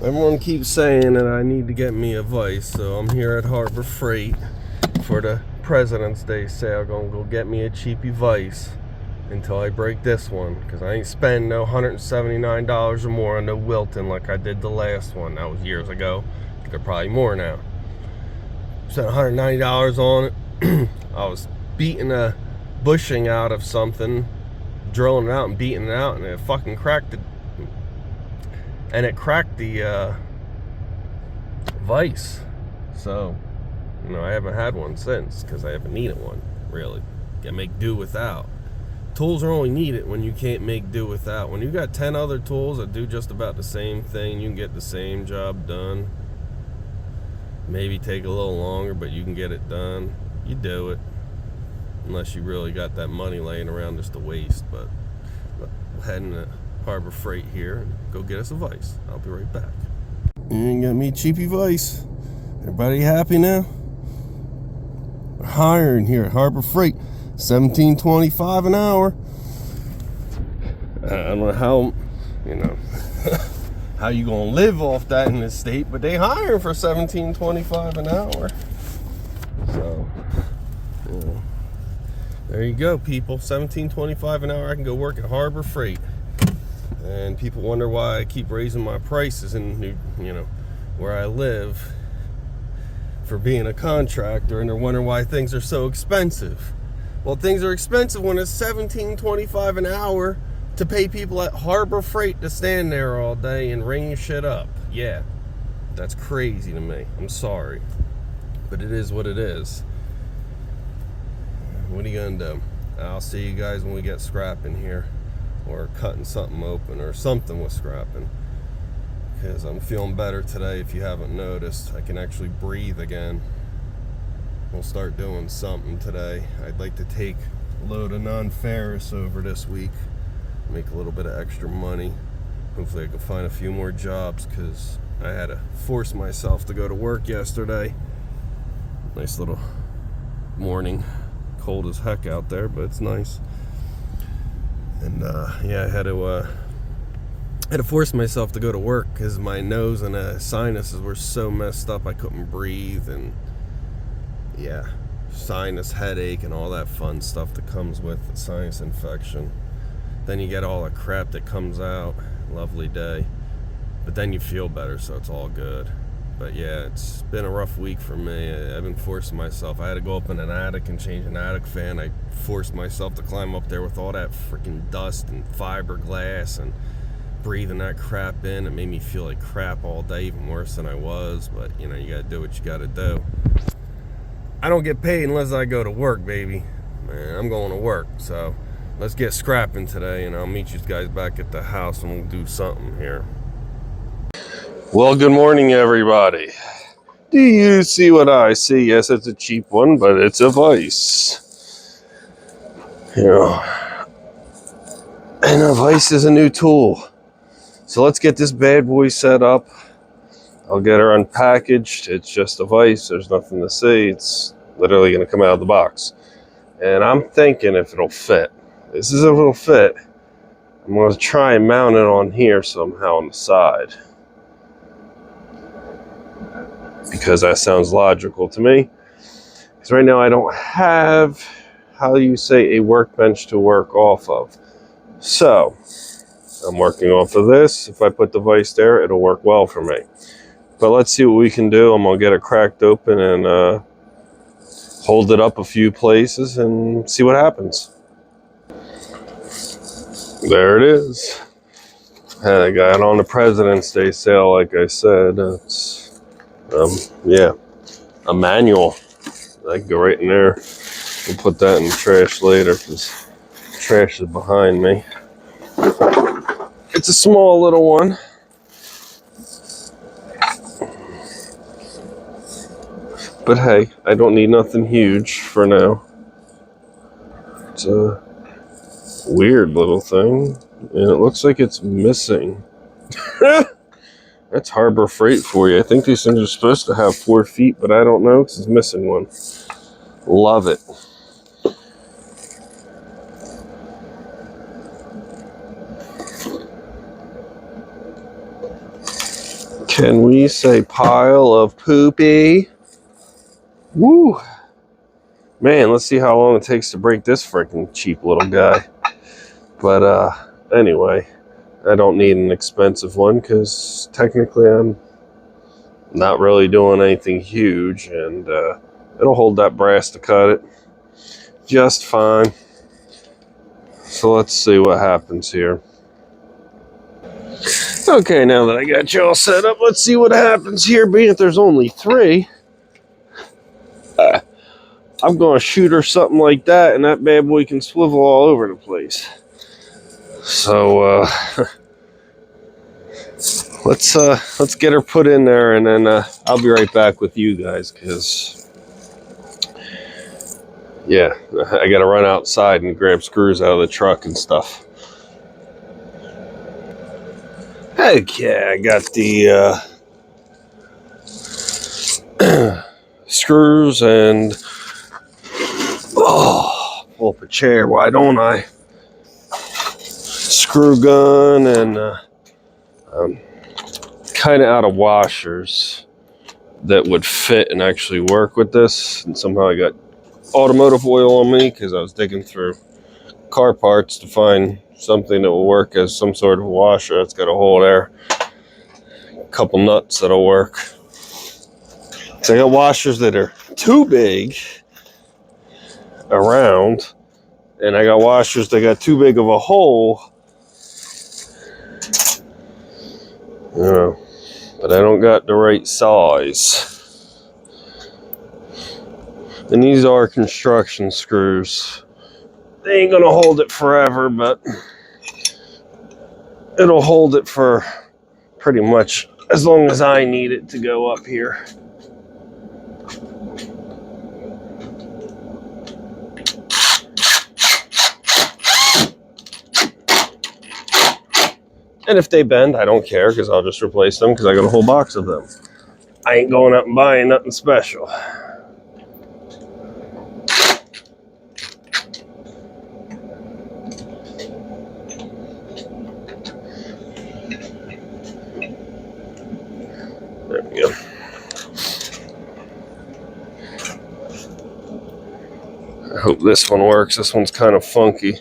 Everyone keeps saying that I need to get me a vise, so I'm here at Harbor Freight for the President's Day sale. Gonna go get me a cheapy vise until I break this one, because I ain't spend no $179 or more on no Wilton like I did the last one. That was years ago. I think they're probably more now. Spent $190 on it. I was beating a bushing out of something, drilling it out and beating it out, and it fucking cracked it. And it cracked the vise. So, you know, I haven't had one since, because I haven't needed one, really. Can make do without. Tools are only needed when you can't make do without. When you got 10 other tools that do just about the same thing, you can get the same job done. Maybe take a little longer, but you can get it done. You do it. Unless you really got that money laying around just to waste. But we're heading to Harbor Freight here and go get us a vise. I'll be right back. And got me a cheapy vise. Everybody happy now? We're hiring here at Harbor Freight. $17.25 an hour. I don't know how, you know, how you gonna live off that in this state, but they hire for $17.25 an hour. So, you know, there you go, people. $17.25 an hour. I can go work at Harbor Freight. And people wonder why I keep raising my prices in, you know, where I live for being a contractor, and they're wondering why things are so expensive. Well, things are expensive when it's $17.25 an hour to pay people at Harbor Freight to stand there all day and ring your shit up. Yeah, that's crazy to me. I'm sorry, but it is what it is. What are you gonna do? I'll see you guys when we get scrapping here, or cutting something open, or something with scrapping, because I'm feeling better today. If you haven't noticed, I can actually breathe again. We'll start doing something today. I'd like to take a load of non-ferrous over this week, make a little bit of extra money. Hopefully I can find a few more jobs, because I had to force myself to go to work yesterday. Nice little morning. Cold as heck out there, but it's nice. And yeah, I had to force myself to go to work because my nose and sinuses were so messed up I couldn't breathe, and yeah, sinus headache and all that fun stuff that comes with the sinus infection. Then you get all the crap that comes out. Lovely day, but then you feel better, so it's all good. But yeah, it's been a rough week for me. I've been forcing myself. I had to go up in an attic and change an attic fan. I forced myself to climb up there with all that freaking dust and fiberglass and breathing that crap in. It made me feel like crap all day, even worse than I was. But, you know, you gotta do what you gotta do. I don't get paid unless I go to work, baby. Man, I'm going to work. So let's get scrapping today, and I'll meet you guys back at the house and we'll do something here. Well, good morning, everybody. Do you see what I see? Yes, it's a cheap one, but it's a vise. You know, and a vise is a new tool. So let's get this bad boy set up. I'll get her unpackaged. It's just a vise. There's nothing to see. It's literally going to come out of the box. And I'm thinking if it'll fit. This is if it'll fit. I'm going to try and mount it on here somehow on the side, because that sounds logical to me. Because right now I don't have, how do you say, a workbench to work off of. So I'm working off of this. If I put the vise there, it'll work well for me. But let's see what we can do. I'm gonna get it cracked open and hold it up a few places and see what happens. There it is. I got it on the President's Day sale, like I said. It's yeah, a manual. I can go right in there. We'll put that in the trash later because trash is behind me. It's a small little one. But hey, I don't need nothing huge for now. It's a weird little thing, and it looks like it's missing. That's Harbor Freight for you. I think these things are supposed to have 4 feet, but I don't know because it's missing one. Love it. Can we say pile of poopy? Woo! Man, let's see how long it takes to break this freaking cheap little guy. But anyway, I don't need an expensive one because technically I'm not really doing anything huge, and it'll hold that brass to cut it just fine. So let's see what happens here. Okay, now that I got you all set up, let's see what happens here. Being that there's only 3, I'm going to shoot her something like that, and that bad boy can swivel all over the place. So let's get her put in there, and then I'll be right back with you guys, because yeah, I got to run outside and grab screws out of the truck and stuff. Okay, I got the screws and pull up a chair. Why don't I? Screw gun, and I'm kind of out of washers that would fit and actually work with this. And somehow I got automotive oil on me because I was digging through car parts to find something that will work as some sort of washer. That's got a hole there. A couple nuts that'll work. So I got washers that are too big around, and I got washers that got too big of a hole. You know, but I don't got the right size. And these are construction screws. They ain't gonna hold it forever, but it'll hold it for pretty much as long as I need it to go up here. And if they bend, I don't care, because I'll just replace them, because I got a whole box of them. I ain't going out and buying nothing special. There we go. I hope this one works. This one's kind of funky.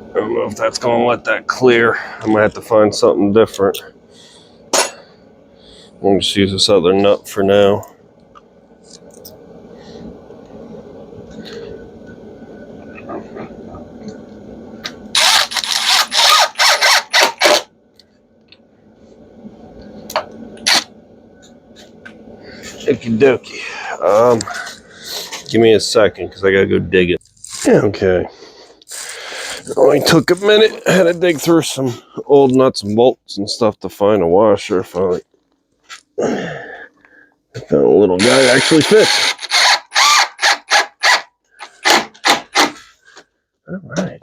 I don't know if that's going to let that clear. I might have to find something different. We'll just use this other nut for now. Okie dokie. Give me a second, because I gotta go dig it. Okay. It only took a minute. I had to dig through some old nuts and bolts and stuff to find a washer. Finally, I found a little guy that actually fits. All right.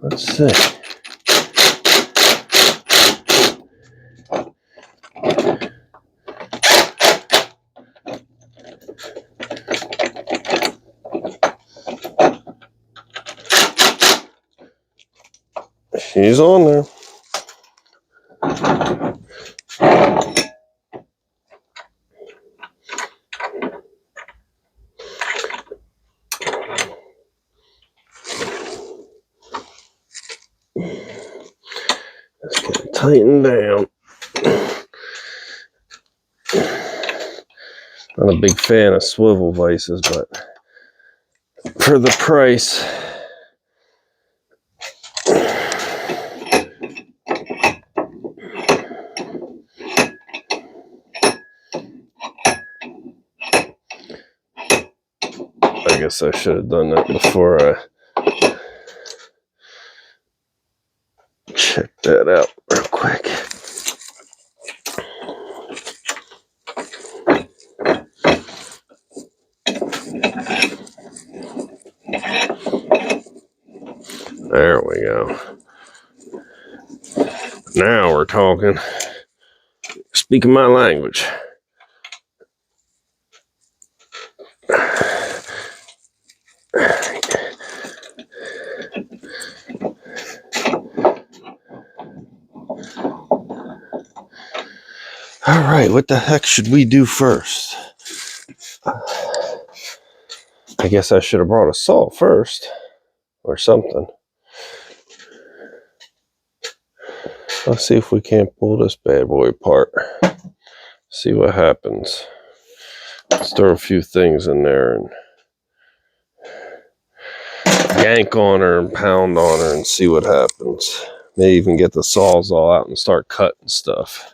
Let's see. She's on there. Let's get it tightened down. Not a big fan of swivel vices, but for the price, I guess I should have done that before I checked that out real quick. There we go. Now we're talking. Speaking my language. All right, what the heck should we do first? I guess I should have brought a saw first or something. Let's see if we can't pull this bad boy apart. See what happens. Let's throw a few things in there and yank on her and pound on her and see what happens. Maybe even get the sawzall out and start cutting stuff.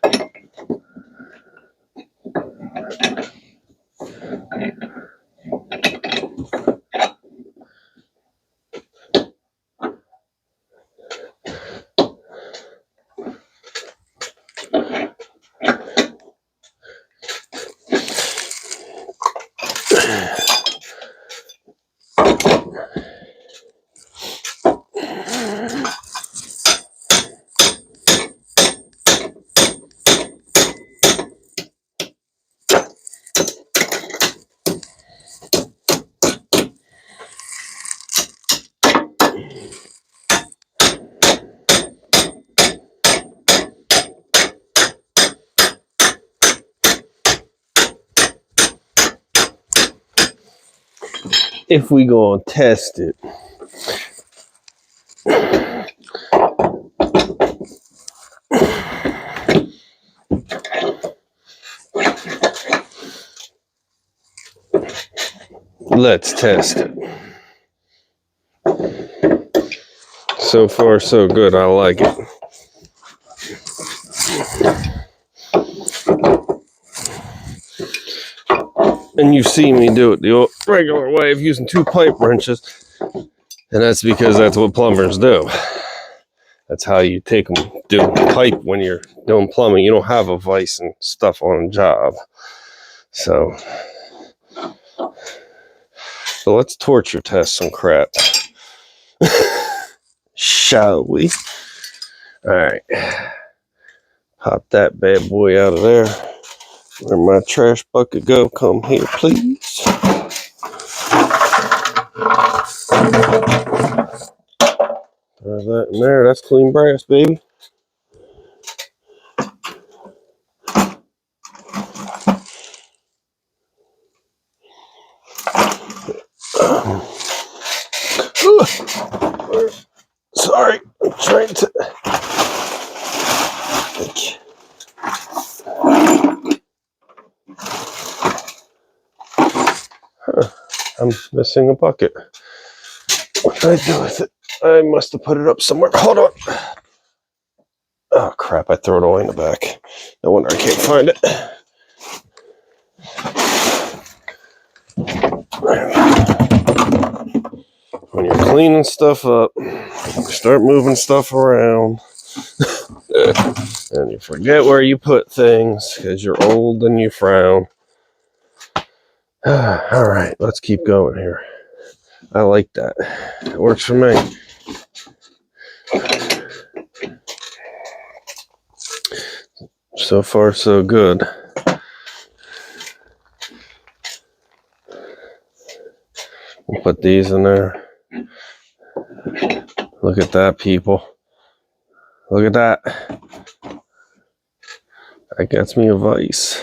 If we go and test it, let's test it. So far, so good. I like it. And you see me do it the regular way of using 2 pipe wrenches. And that's because that's what plumbers do. That's how you take them, do pipe when you're doing plumbing. You don't have a vise and stuff on a job. So let's torture test some crap. Shall we? All right. Pop that bad boy out of there. Where'd my trash bucket go? Come here, please. Throw that in there. That's clean brass, baby. Sorry, I'm trying to. I'm missing a bucket. What did I do with it? I must have put it up somewhere. Hold on. Oh, crap. I threw it away in the back. No wonder I can't find it. When you're cleaning stuff up, you start moving stuff around, and you forget where you put things because you're old and you frown. All right, let's keep going here. I like that. It works for me. So far, so good. We'll put these in there. Look at that, people. Look at that. That gets me a vise.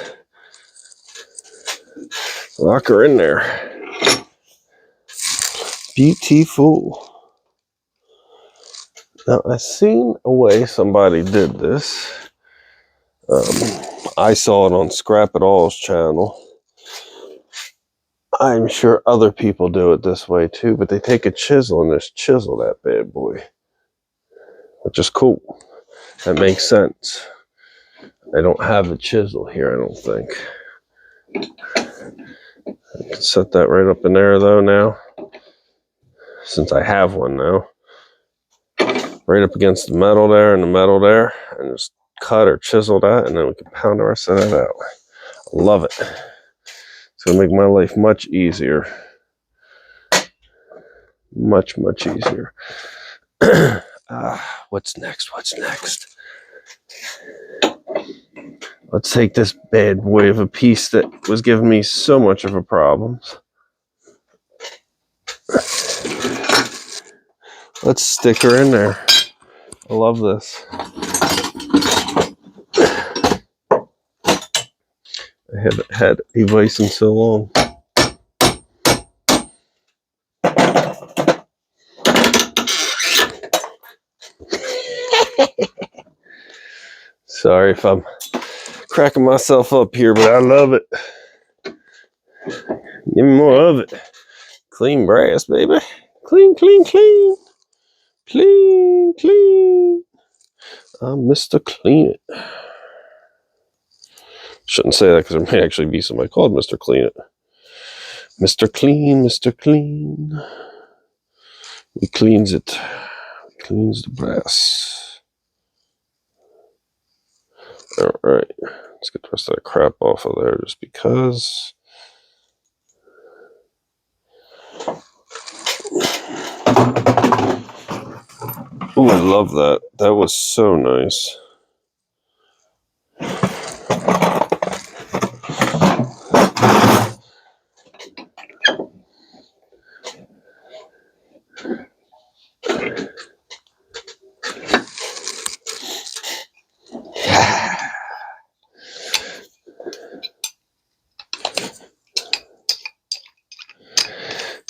Lock her in there. Beautiful. Now, I seen a way somebody did this. I saw it on Scrap It All's channel. I'm sure other people do it this way too, but they take a chisel and just chisel that bad boy, which is cool. That makes sense. I don't have a chisel here, I don't think. I can set that right up in there though now, since I have one now. Right up against the metal there and the metal there, and just cut or chisel that, and then we can pound the rest of that out. I love it. It's gonna make my life much easier. Much, much easier. What's next? What's next? Let's take this bad boy of a piece that was giving me so much of a problem. Let's stick her in there. I love this. I haven't had a vise in so long. Sorry if I'm cracking myself up here, but I love it. Give me more of it. Clean brass, baby. Clean, clean, clean. Clean, clean. I'm Mr. Clean It. Shouldn't say that because there may actually be somebody called Mr. Clean It. Mr. Clean, Mr. Clean. He cleans it. He cleans the brass. Alright. Let's get the rest of that crap off of there just because. Oh, I love that. That was so nice.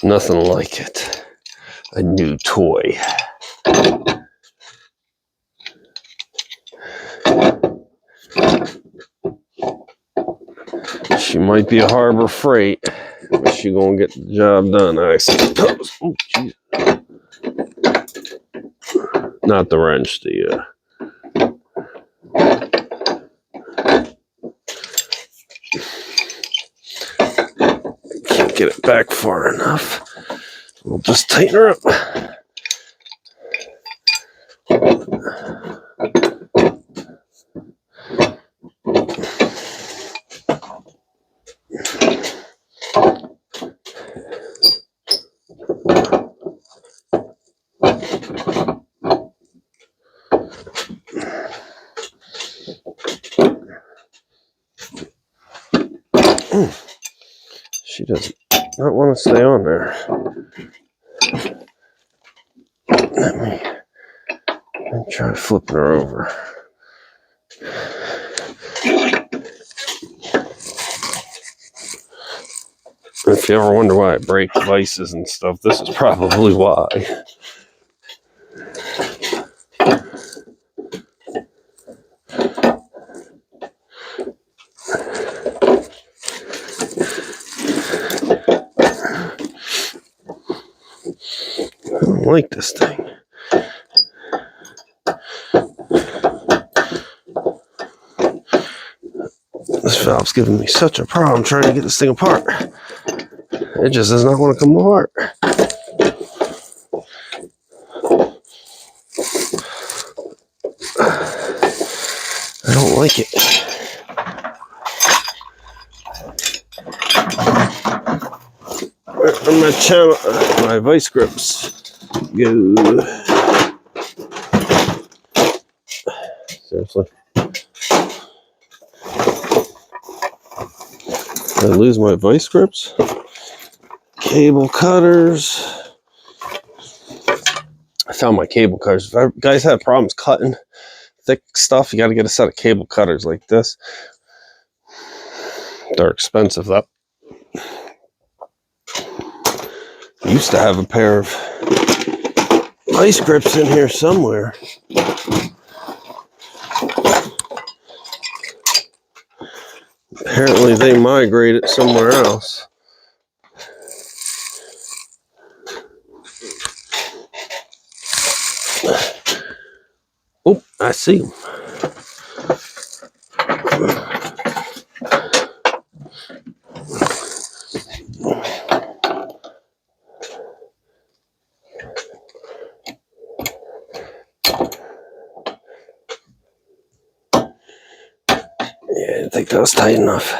Nothing like it. A new toy. She might be a Harbor Freight, but she gonna get the job done, I suppose. Oh, geez. Not the wrench, the can't get it back far enough. We'll just tighten her up. She does not want to stay on there. Let me try flipping her over. If you ever wonder why I break vices and stuff, this is probably why. I don't like this thing. This valve's giving me such a problem trying to get this thing apart. It just does not want to come apart. I don't like it. On my channel, my vice grips go. Seriously. Did I lose my vice grips? Cable cutters. I found my cable cutters. If you guys have problems cutting thick stuff, you got to get a set of cable cutters like this. They're expensive, though. I used to have a pair of vice grips in here somewhere. Apparently they migrated somewhere else. Oh, I see them. Yeah, I didn't think that was tight enough.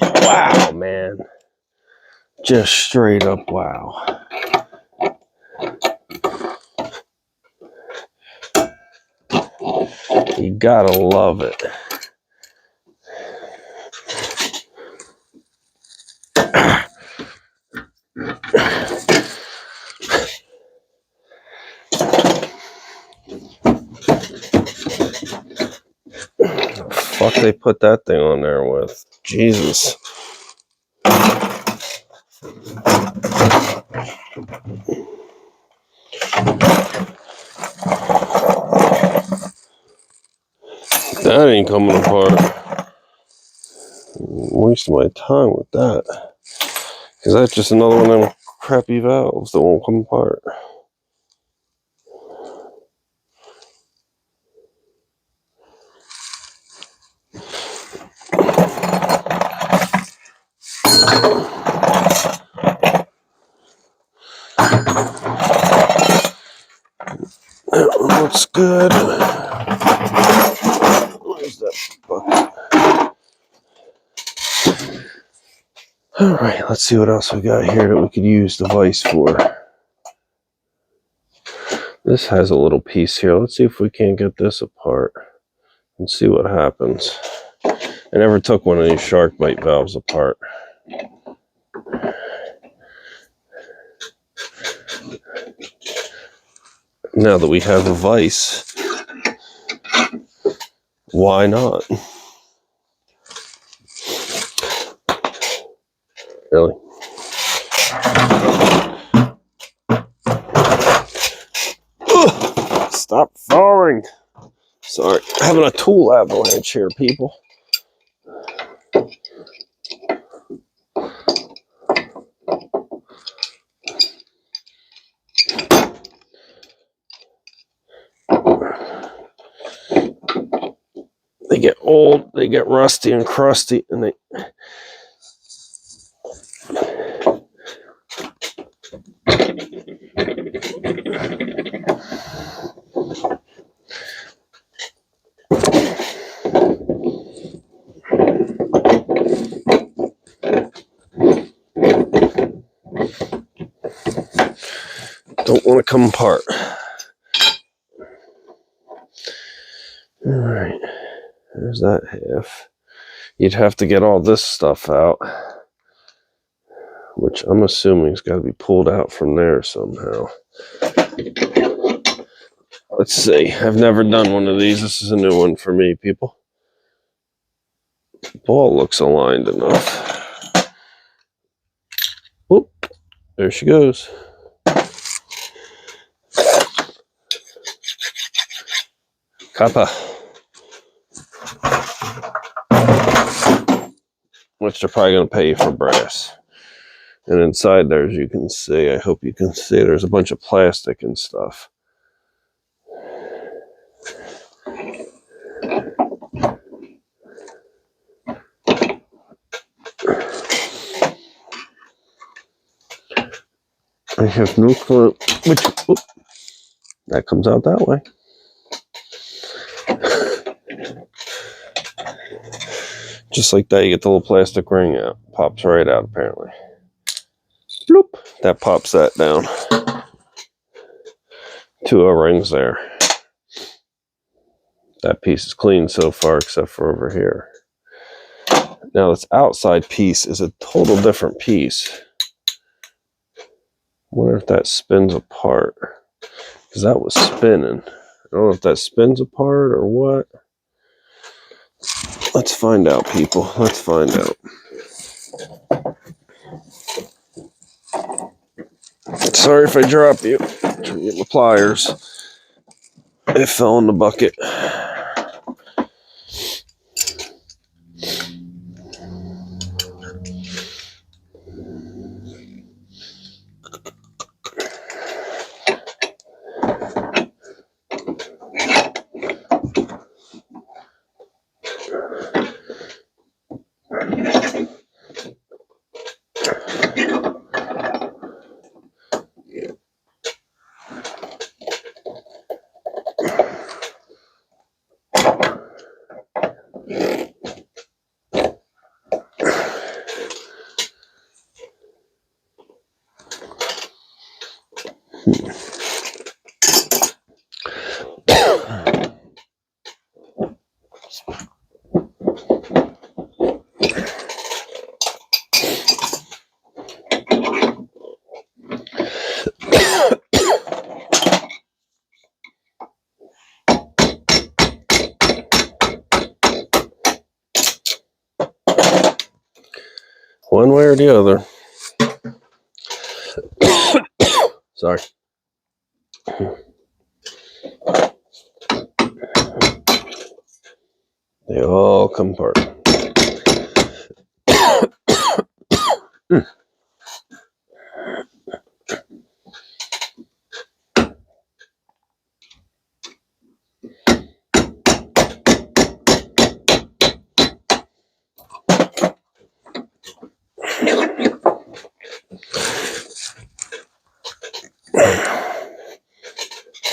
Wow, man. Just straight up wow. You gotta love it. Fuck they put that thing on there with? Jesus. That ain't coming apart. I'm wasting my time with that. Because that's just another one of them crappy valves that won't come apart. That one looks good. Where's that bucket? Alright, let's see what else we got here that we could use the vise for. This has a little piece here. Let's see if we can't get this apart and see what happens. I never took one of these Sharkbite valves apart. Now that we have a vise, why not? Really? Ugh, stop falling. Sorry, having a tool avalanche here, people. They get old, they get rusty and crusty, and they don't want to come apart. All right, there's that half. You'd have to get all this stuff out, which I'm assuming has got to be pulled out from there somehow. Let's see. I've never done one of these. This is a new one for me, people. The ball looks aligned enough. Oop, there she goes. Kappa. Which they're probably going to pay you for brass. And inside there, as you can see, I hope you can see, there's a bunch of plastic and stuff. I have no clue which. Whoop, that comes out that way. Just like that, you get the little plastic ring out. Pops right out, apparently. Bloop. That pops that down. 2 O-rings there. That piece is clean so far, except for over here. Now, this outside piece is a total different piece. I wonder if that spins apart. Because that was spinning. I don't know if that spins apart or what. Let's find out, people. Let's find out. Sorry if I drop you. I'm trying to get my pliers. It fell in the bucket. one way or the other. Sorry. They all come apart.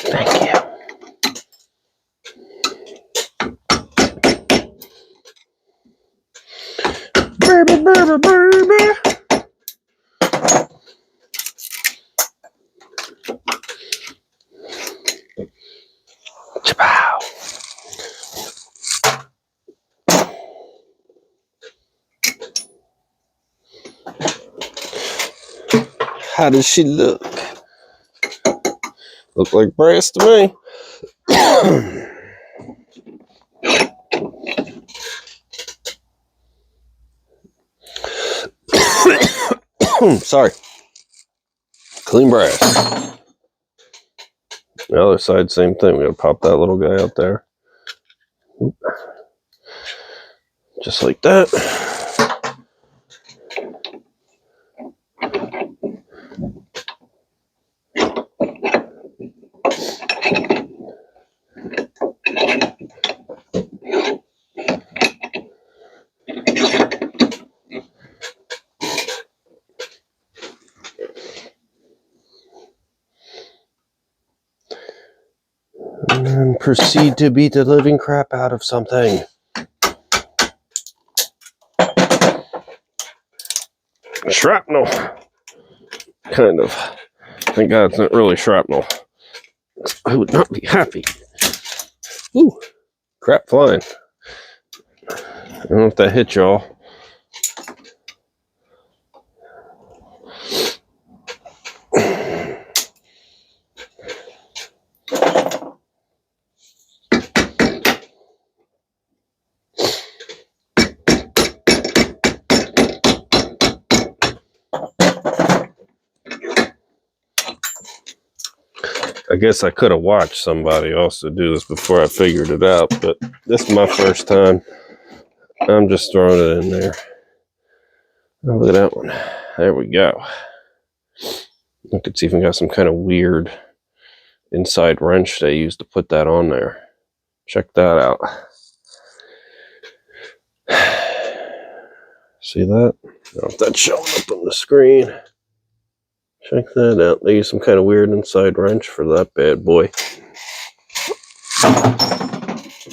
Thank you. Baby, baby, baby. Chapow. How does she look? Look like brass to me. Sorry. Clean brass. The other side, same thing. We gotta pop that little guy out there. Just like that. And then proceed to beat the living crap out of something. Shrapnel. Kind of. Thank God it's not really shrapnel. I would not be happy. Ooh, crap flying. I don't know if that hit y'all. I guess I could have watched somebody also do this before I figured it out, but this is my first time. I'm just throwing it in there. Oh, look at that one. There we go. Look, it's even got some kind of weird inside wrench they used to put that on there. Check that out. See that? I don't know if that's showing up on the screen. Check that out. They use some kind of weird inside wrench for that bad boy.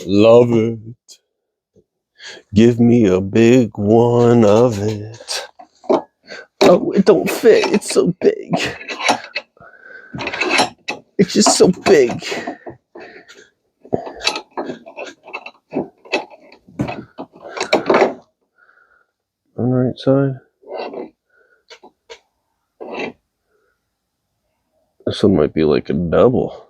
Love it. Give me a big one of it. Oh, it don't fit. It's so big. It's just so big. On the right side. This one might be like a double.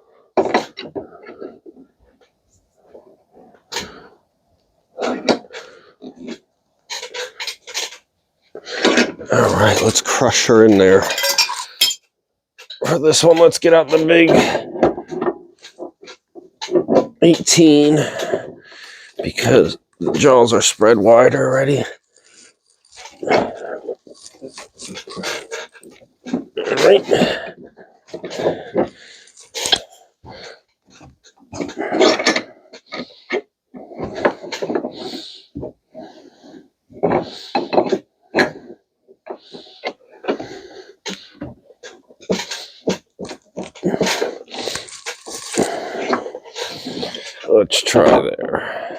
All right, let's crush her in there. For this one, let's get out the big 18 because the jaws are spread wide already. All right. Let's try there.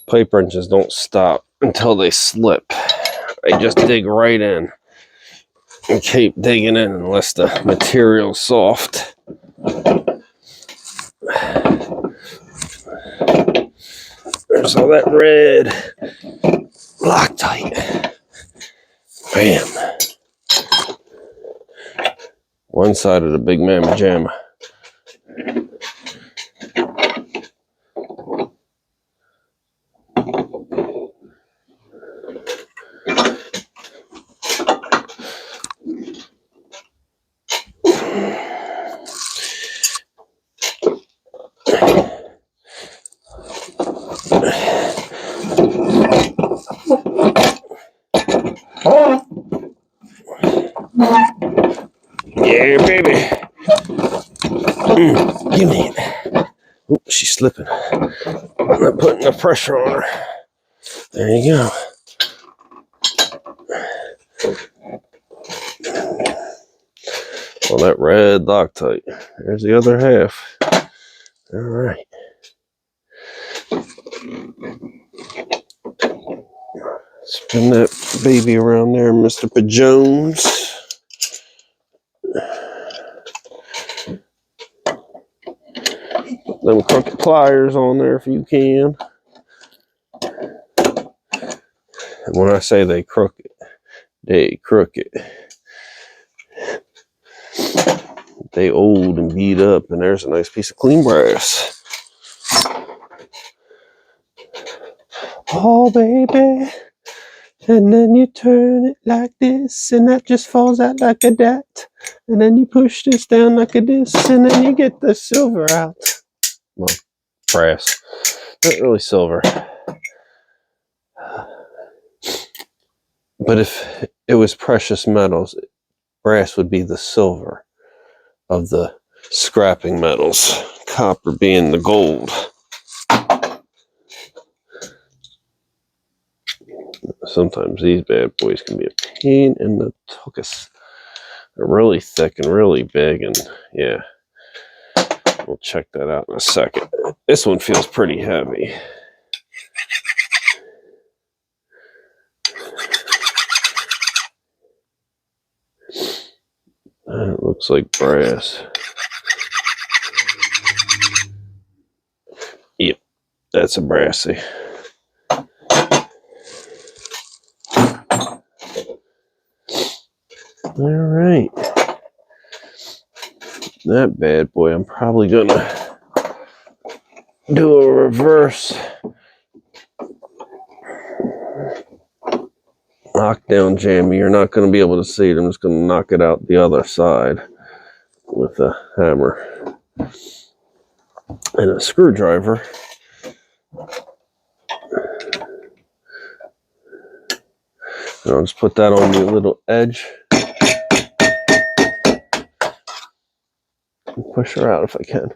Pipe wrenches don't stop until they slip. They just dig right in and keep digging in unless the material's soft. There's all that red. Loctite. Bam. One side of the big mamma jamma. Yeah, baby. Give me it. Oh, she's slipping. I'm not putting the pressure on her. There you go. Well, that red Loctite. There's the other half. All right. Spin that baby around there, Mr. Jones. Them crooked pliers on there if you can. And when I say they crooked, they crooked. They old and beat up, and there's a nice piece of clean brass. Oh, baby. And then you turn it like this, and that just falls out like a dat. And then you push this down like a this, and then you get the silver out. Well, brass. Not really silver. But if it was precious metals, brass would be the silver of the scrapping metals. Copper being the gold. Sometimes these bad boys can be a pain in the tuchus. They're really thick and really big, and yeah. We'll check that out in a second. This one feels pretty heavy. It looks like brass. Yep, that's a brassy. All right. That bad boy, I'm probably gonna do a reverse knockdown jammy. You're not gonna be able to see it. I'm just gonna knock it out the other side with a hammer and a screwdriver. And I'll just put that on the little edge and push her out if I can.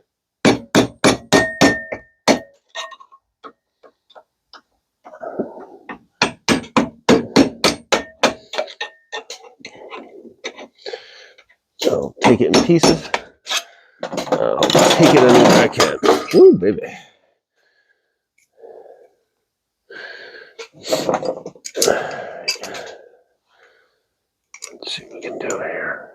So take it in pieces. I'll take it anywhere I can. Ooh, baby. Let's see what we can do here.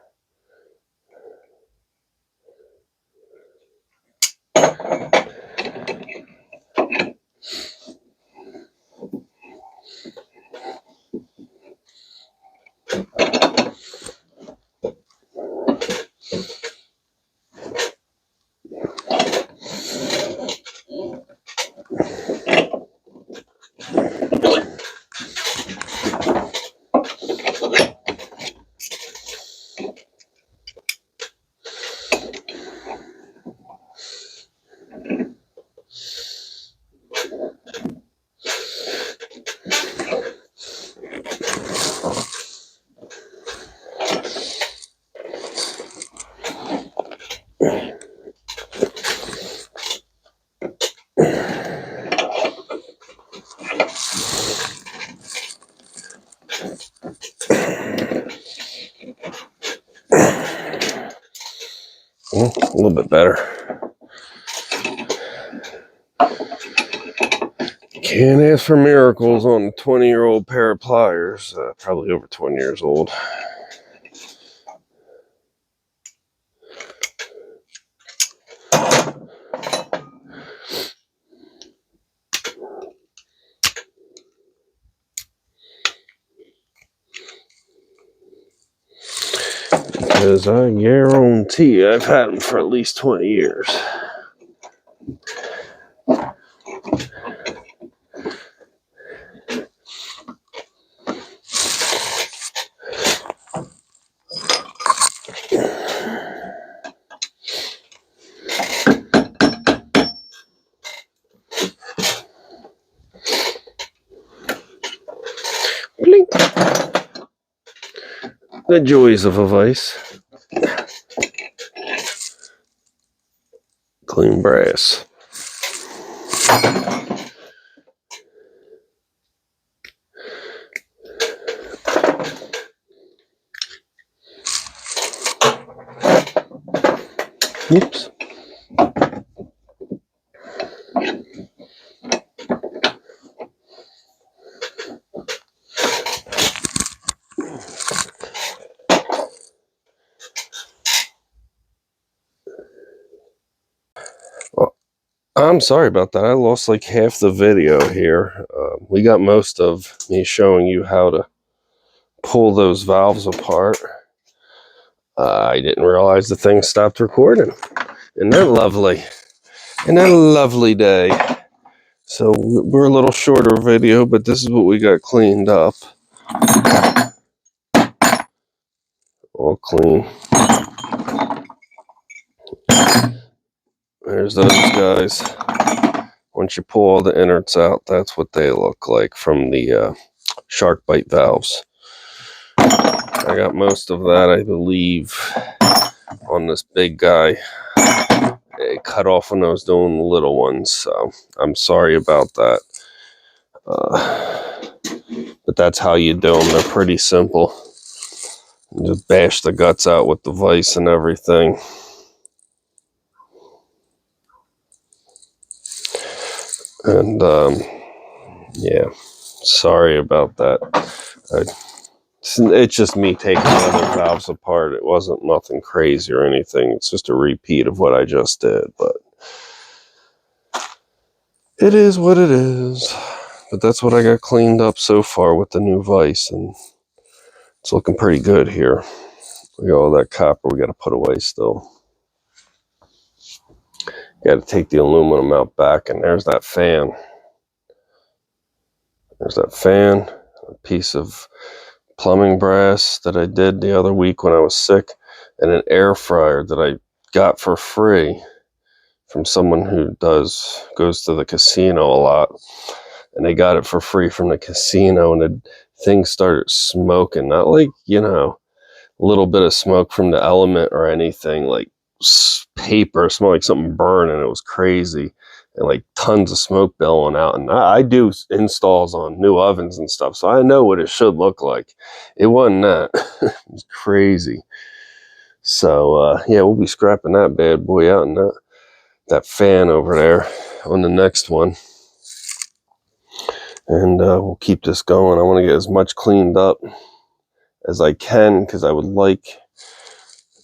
A little bit better. Can't ask for miracles on a 20-year-old pair of pliers. Probably over 20 years old. Because I guarantee I've had them for at least 20 years. The joys of a vise. Clean brass. Oops. Well, I'm sorry about that. I lost like half the video here. We got most of me showing you how to pull those valves apart. I didn't realize the thing stopped recording. Isn't that lovely? Isn't that a lovely day? So we're a little shorter video, but this is what we got cleaned up. All clean. There's those guys. Once you pull all the innards out, that's what they look like from the Sharkbite valves. I got most of that, I believe, on this big guy. It cut off when I was doing the little ones, so I'm sorry about that. But that's how you do them. They're pretty simple. You just bash the guts out with the vise and everything. And yeah, sorry about that. It's just me taking the other valves apart. It wasn't nothing crazy or anything. It's just a repeat of what I just did, but it is what it is. But that's what I got cleaned up so far with the new vise, and it's looking pretty good here. We got all that copper we got to put away still. Got to take the aluminum out back, and there's that fan. There's that fan, a piece of plumbing brass that I did the other week when I was sick, and an air fryer that I got for free from someone who goes to the casino a lot, and they got it for free from the casino, and the thing started smoking. Not like, you know, a little bit of smoke from the element or anything, like paper, smelled like something burned, and it was crazy, and like tons of smoke billowing out. And I do installs on new ovens and stuff, so I know what it should look like. It wasn't that. It was crazy. So yeah, we'll be scrapping that bad boy out, and that fan over there on the next one, and we'll keep this going. I want to get as much cleaned up as I can, because I would like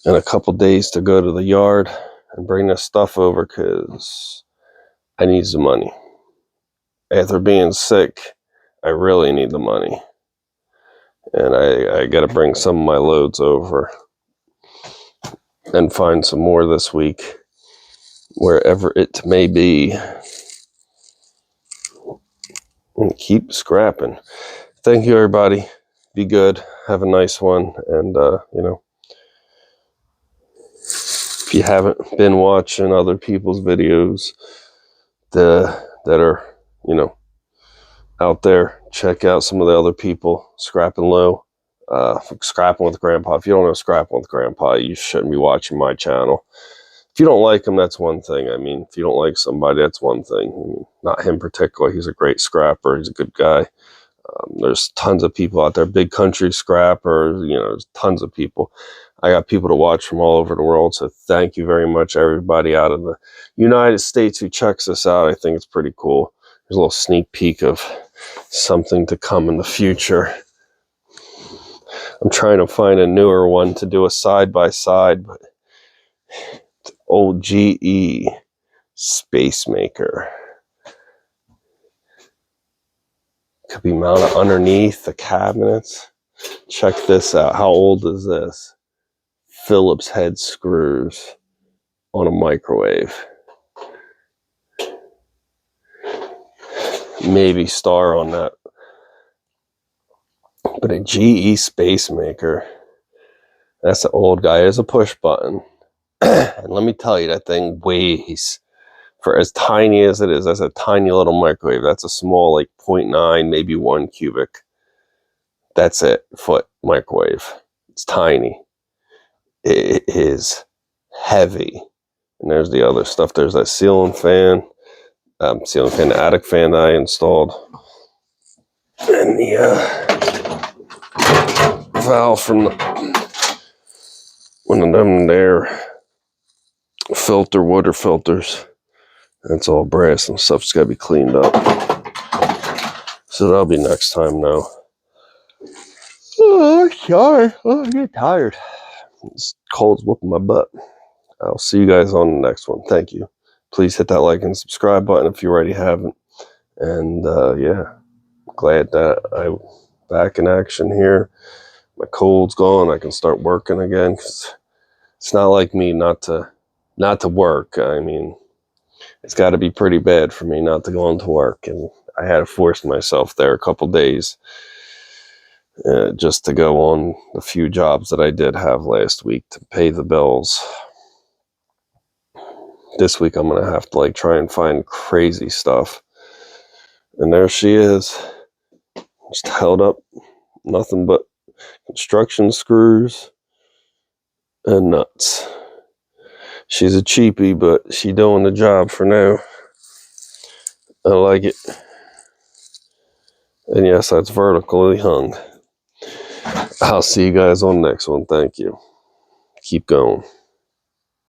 in a couple days to go to the yard and bring this stuff over, because I need the money. After being sick, I really need the money, and I got to bring some of my loads over and find some more this week, wherever it may be, and keep scrapping. Thank you, everybody. Be good. Have a nice one. And you know, if you haven't been watching other people's videos that are, you know, out there, check out some of the other people scrapping low, scrapping with Grandpa. If you don't know scrapping with Grandpa, you shouldn't be watching my channel. If you don't like him, that's one thing. I mean, if you don't like somebody, that's one thing. I mean, not him particularly. He's a great scrapper. He's a good guy. There's tons of people out there, big country scrappers, you know, there's tons of people. I got people to watch from all over the world, so thank you very much, everybody out of the United States who checks this out. I think it's pretty cool. There's a little sneak peek of something to come in the future. I'm trying to find a newer one to do a side-by-side, but it's old GE Space Maker. Could be mounted underneath the cabinets. Check this out. How old is this? Phillips head screws on a microwave. Maybe star on that. But a GE Space Maker. That's an old guy. There's a push button. And let me tell you, that thing weighs, for as tiny as it is, that's a tiny little microwave. That's a small, like 0.9, maybe 1 cubic. That's it, foot microwave. It's tiny. It is heavy. And there's the other stuff. There's that ceiling fan, the attic fan that I installed. And the valve from one of them there water filters. That's all brass and stuff's got to be cleaned up. So that'll be next time now. Oh, sorry. Oh, I get tired. This cold's whooping my butt. I'll see you guys on the next one. Thank you. Please hit that like and subscribe button if you already haven't. And yeah, glad that I'm back in action here. My cold's gone. I can start working again. 'Cause it's not like me not to work. I mean, it's got to be pretty bad for me not to go into work, and I had to force myself there a couple days just to go on the few jobs that I did have last week to pay the bills. This week I'm gonna have to like try and find crazy stuff, and there she is, just held up, nothing but construction screws and nuts. She's a cheapie, but she doing the job for now. I like it. And yes, that's vertically hung. I'll see you guys on the next one. Thank you. Keep going.